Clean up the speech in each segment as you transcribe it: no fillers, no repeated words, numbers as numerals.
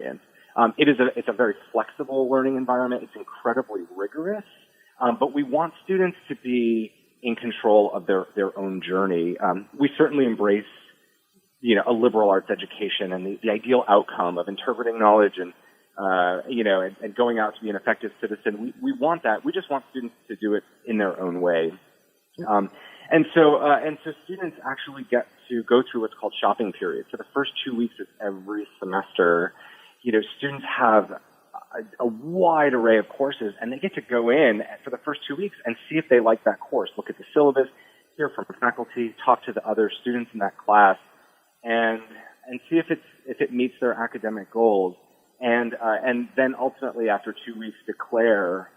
in. It's a very flexible learning environment. It's incredibly rigorous, but we want students to be in control of their own journey. We certainly embrace, a liberal arts education and the ideal outcome of interpreting knowledge and going out to be an effective citizen. We want that. We just want students to do it in their own way. And so students actually get to go through what's called shopping periods. So the first 2 weeks of every semester, students have a wide array of courses, and they get to go in for the first 2 weeks and see if they like that course, look at the syllabus, hear from faculty, talk to the other students in that class, and see if it meets their academic goals, and then ultimately after 2 weeks declare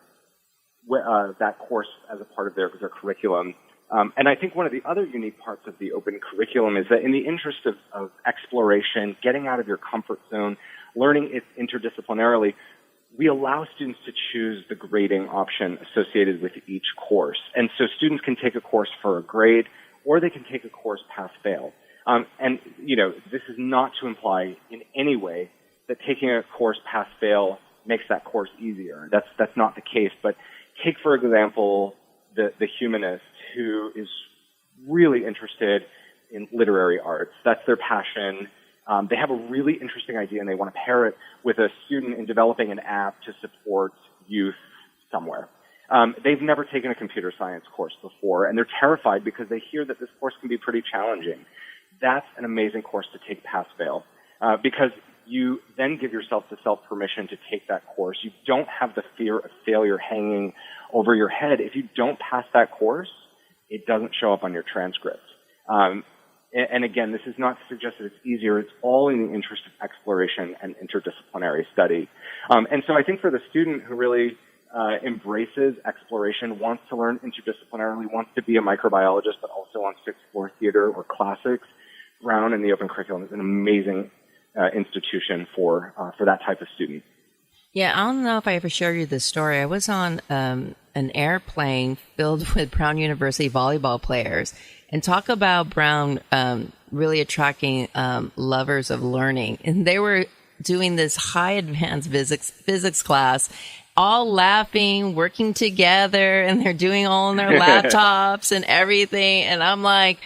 that course as a part of their curriculum. And I think one of the other unique parts of the open curriculum is that in the interest of exploration, getting out of your comfort zone, learning it interdisciplinarily, we allow students to choose the grading option associated with each course. And so students can take a course for a grade, or they can take a course pass-fail. This is not to imply in any way that taking a course pass-fail makes that course easier. That's not the case. But take, for example, the humanist who is really interested in literary arts. That's their passion. They have a really interesting idea, and they want to pair it with a student in developing an app to support youth somewhere. They've never taken a computer science course before, and they're terrified because they hear that this course can be pretty challenging. That's an amazing course to take pass-fail, because you then give yourself the self-permission to take that course. You don't have the fear of failure hanging over your head. If you don't pass that course, it doesn't show up on your transcript. And again, this is not to suggest that it's easier. It's all in the interest of exploration and interdisciplinary study. And so I think for the student who really embraces exploration, wants to learn interdisciplinarily, wants to be a microbiologist, but also wants to explore theater or classics, Brown and the Open Curriculum is an amazing institution for that type of student. Yeah, I don't know if I ever shared you this story. I was on an airplane filled with Brown University volleyball players, and talk about Brown really attracting lovers of learning. And they were doing this high advanced physics class, all laughing, working together, and they're doing all on their laptops and everything. And I'm like,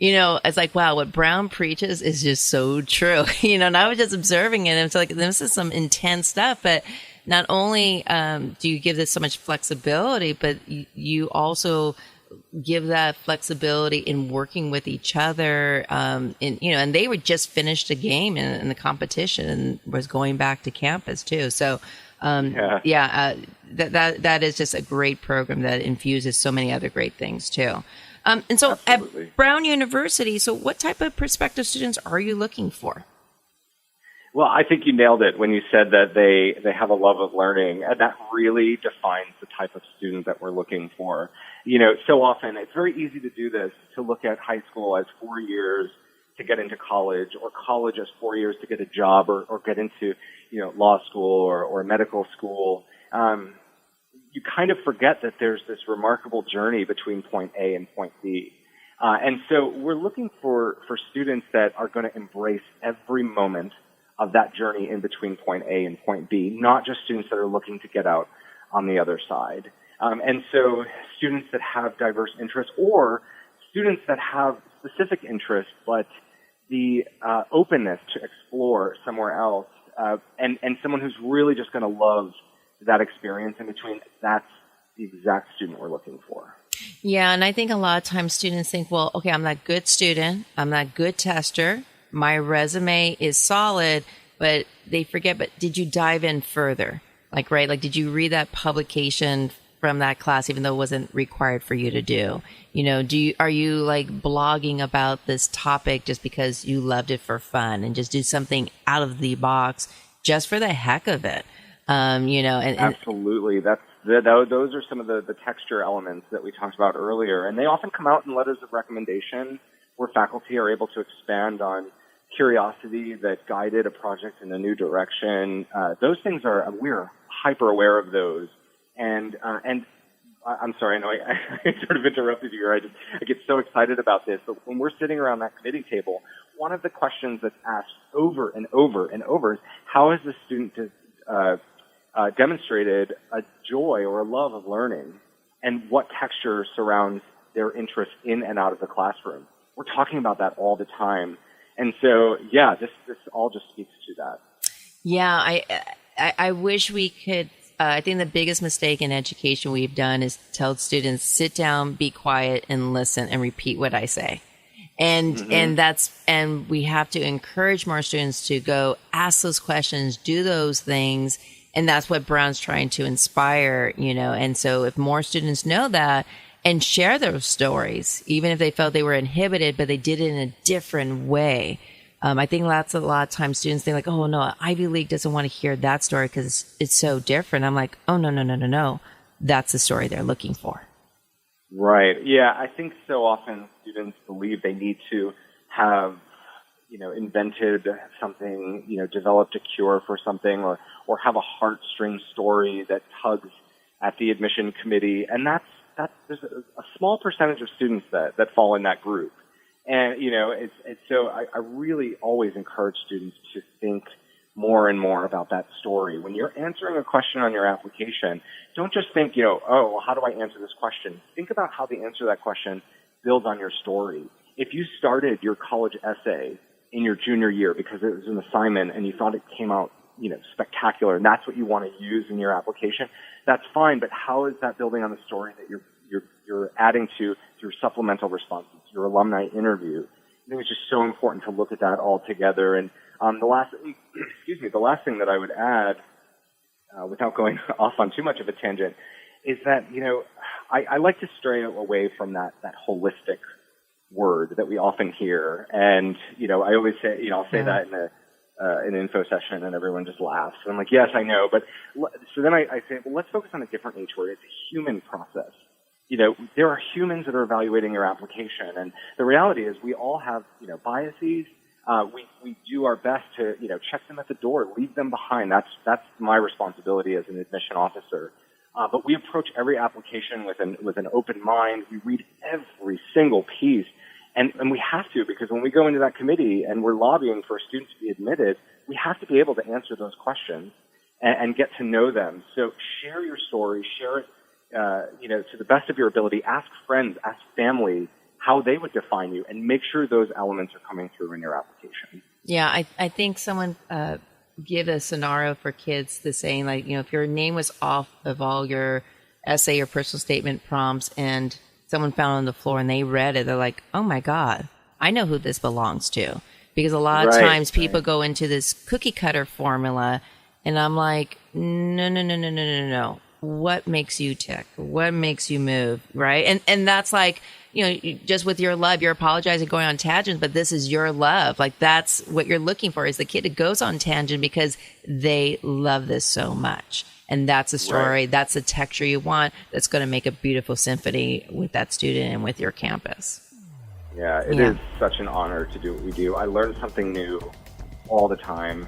it's like, wow, what Brown preaches is just so true, and I was just observing it. And it's like, this is some intense stuff, but not only do you give this so much flexibility, but you also give that flexibility in working with each other. And they were just finished a game in the competition and was going back to campus too. So, that is just a great program that infuses so many other great things too. And so Absolutely. At Brown University, so what type of prospective students are you looking for? Well, I think you nailed it when you said that they have a love of learning, and that really defines the type of student that we're looking for. So often it's very easy to do this, to look at high school as 4 years to get into college, or college as 4 years to get a job, or get into, law school or medical school. You kind of forget that there's this remarkable journey between point A and point B. And so we're looking for students that are going to embrace every moment of that journey in between point A and point B, not just students that are looking to get out on the other side. And so students that have diverse interests, or students that have specific interests, but the openness to explore somewhere else, and someone who's really just going to love that experience in between, that's the exact student we're looking for. Yeah, and I think a lot of times students think, well, okay, I'm that good student, I'm that good tester, my resume is solid, but they forget, but did you dive in further? Like, did you read that publication from that class, even though it wasn't required for you to do? Are you like blogging about this topic just because you loved it for fun, and just do something out of the box just for the heck of it? Absolutely. Those are some of the texture elements that we talked about earlier, and they often come out in letters of recommendation where faculty are able to expand on curiosity that guided a project in a new direction. Those things we're hyper aware of those, and I'm sorry, I know I sort of interrupted you. I get so excited about this, but when we're sitting around that committee table, one of the questions that's asked over and over and over is, how has the student demonstrated a joy or a love of learning, and what texture surrounds their interest in and out of the classroom? We're talking about that all the time. And so, yeah, this all just speaks to that. Yeah, I wish we could. I think the biggest mistake in education we've done is tell students, sit down, be quiet, and listen, and repeat what I say. And and we have to encourage more students to go ask those questions, do those things, and that's what Brown's trying to inspire, And so if more students know that and share those stories, even if they felt they were inhibited, but they did it in a different way. I think a lot of times students think like, oh no, Ivy League doesn't want to hear that story because it's so different. I'm like, oh no. That's the story they're looking for. Right. Yeah. I think so often students believe they need to have, invented something, developed a cure for something, or have a heartstring story that tugs at the admission committee. And there's a small percentage of students that fall in that group. And, so I really always encourage students to think more and more about that story. When you're answering a question on your application, don't just think, oh, how do I answer this question? Think about how the answer to that question builds on your story. If you started your college essay in your junior year because it was an assignment and you thought it came out, spectacular, and that's what you want to use in your application, that's fine. But how is that building on the story that you're adding to through supplemental responses, your alumni interview? I think it's just so important to look at that all together. And the last thing that I would add, without going off on too much of a tangent, is that I like to stray away from that holistic word that we often hear. And I always say, I'll say that in an info session, and everyone just laughs. And I'm like, yes, I know, but so then I say, well, let's focus on a different H word. It's a human process. There are humans that are evaluating your application, and the reality is we all have, biases. We do our best to, check them at the door, leave them behind. That's my responsibility as an admission officer. But we approach every application with an open mind. We read every single piece, and we have to, because when we go into that committee and we're lobbying for a student to be admitted, we have to be able to answer those questions and get to know them. So share your story, share it. To the best of your ability. Ask friends, ask family how they would define you, and make sure those elements are coming through in your application. Yeah, I think someone give a scenario for kids to saying, like, if your name was off of all your essay or personal statement prompts and someone found it on the floor and they read it, they're like, oh my God, I know who this belongs to. Because a lot of times people go into this cookie cutter formula, and I'm like, no. What makes you tick? What makes you move? Right. And that's like, just with your love, you're apologizing, going on tangents, but this is your love. Like, that's what you're looking for, is the kid who goes on tangent because they love this so much. And that's a story. Right. That's the texture you want. That's going to make a beautiful symphony with that student and with your campus. Yeah, it is such an honor to do what we do. I learn something new all the time.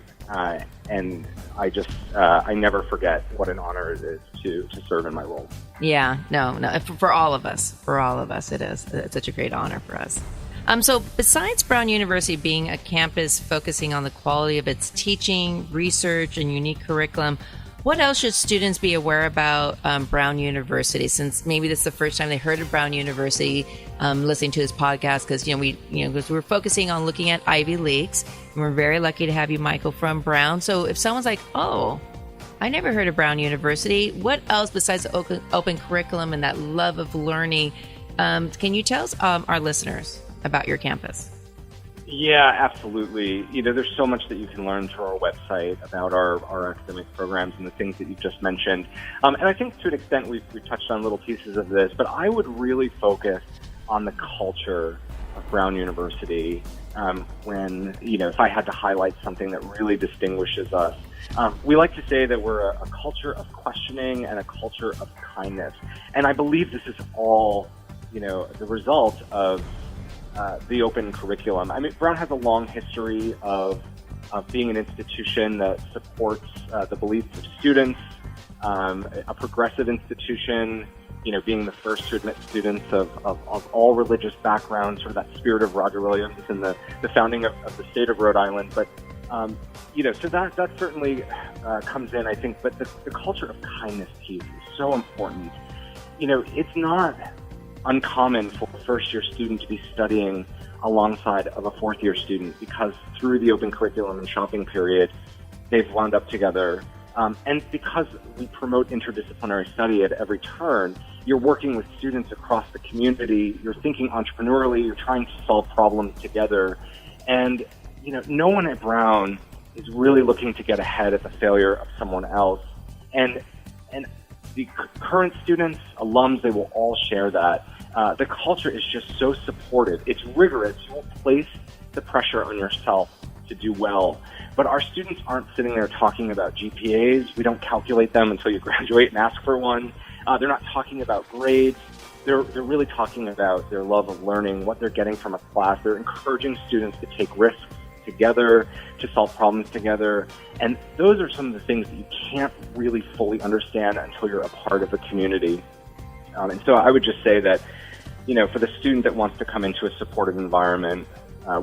And I never forget what an honor it is to serve in my role. Yeah, no, for all of us, it is. It's such a great honor for us. So besides Brown University being a campus focusing on the quality of its teaching, research, and unique curriculum, what else should students be aware about Brown University? Since maybe this is the first time they heard of Brown University, listening to this podcast, because we're focusing on looking at Ivy Leagues, and we're very lucky to have you, Michael, from Brown. So if someone's like, oh, I never heard of Brown University, what else besides the open curriculum and that love of learning, can you tell us, our listeners, about your campus? Yeah, absolutely. There's so much that you can learn through our website about our academic programs and the things that you've just mentioned. And I think to an extent we've touched on little pieces of this, but I would really focus on the culture of Brown University when, if I had to highlight something that really distinguishes us. We like to say that we're a culture of questioning and a culture of kindness. And I believe this is all, the result of the open curriculum. I mean, Brown has a long history of being an institution that supports the beliefs of students, a progressive institution, being the first to admit students of all religious backgrounds, sort of that spirit of Roger Williams and the founding of the state of Rhode Island. But, so that certainly comes in, I think. But the culture of kindness piece is so important. It's not uncommon for a first-year student to be studying alongside of a fourth-year student, because through the open curriculum and shopping period, they've wound up together. And because we promote interdisciplinary study at every turn, you're working with students across the community, you're thinking entrepreneurially, you're trying to solve problems together. And, no one at Brown is really looking to get ahead at the failure of someone else. And the current students, alums, they will all share that. The culture is just so supportive. It's rigorous. You will place the pressure on yourself to do well. But our students aren't sitting there talking about GPAs. We don't calculate them until you graduate and ask for one. They're not talking about grades. They're really talking about their love of learning, what they're getting from a class. They're encouraging students to take risks together, to solve problems together. And those are some of the things that you can't really fully understand until you're a part of a community. And so I would just say that, for the student that wants to come into a supportive environment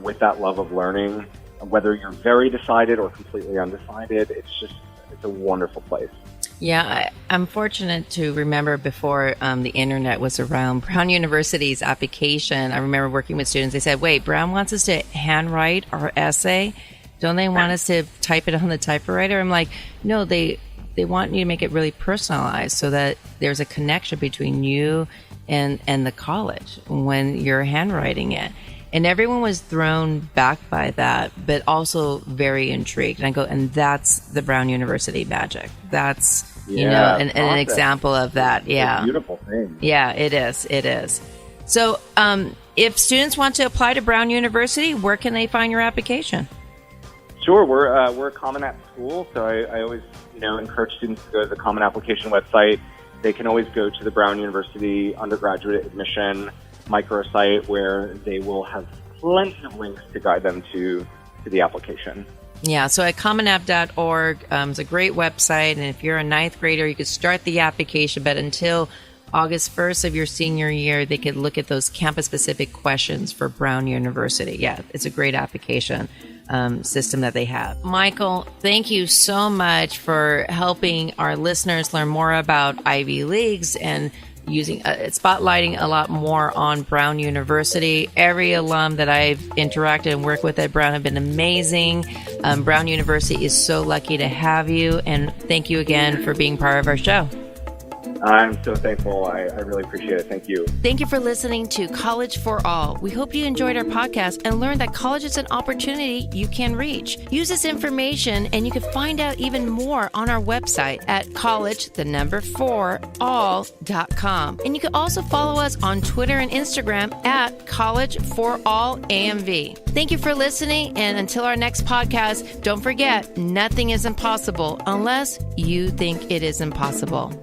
with that love of learning, whether you're very decided or completely undecided, it's a wonderful place. Yeah, I'm fortunate to remember before the internet was around, Brown University's application. I remember working with students. They said, wait, Brown wants us to handwrite our essay? Don't they want us to type it on the typewriter? I'm like, no, they want you to make it really personalized so that there's a connection between you and the college when you're handwriting it. And everyone was thrown back by that, but also very intrigued. And I go, and that's the Brown University magic. That's, an example of that. Yeah. It's a beautiful thing. Yeah, it is. It is. So if students want to apply to Brown University, where can they find your application? Sure. We're a Common App school, so I always, encourage students to go to the Common Application website. They can always go to the Brown University undergraduate admission microsite, where they will have plenty of links to guide them to the application. Yeah, so at commonapp.org is a great website, and if you're a ninth grader, you could start the application, but until August 1st of your senior year, they could look at those campus-specific questions for Brown University. Yeah, it's a great application system that they have. Michael, thank you so much for helping our listeners learn more about Ivy Leagues and using spotlighting a lot more on Brown University. Every alum that I've interacted and worked with at Brown have been amazing. Brown University is so lucky to have you, and thank you again for being part of our show. I'm so thankful. I really appreciate it. Thank you. Thank you for listening to College for All. We hope you enjoyed our podcast and learned that college is an opportunity you can reach. Use this information and you can find out even more on our website at college4all.com. And you can also follow us on Twitter and Instagram at college4allamv. Thank you for listening, and until our next podcast, don't forget, nothing is impossible unless you think it is impossible.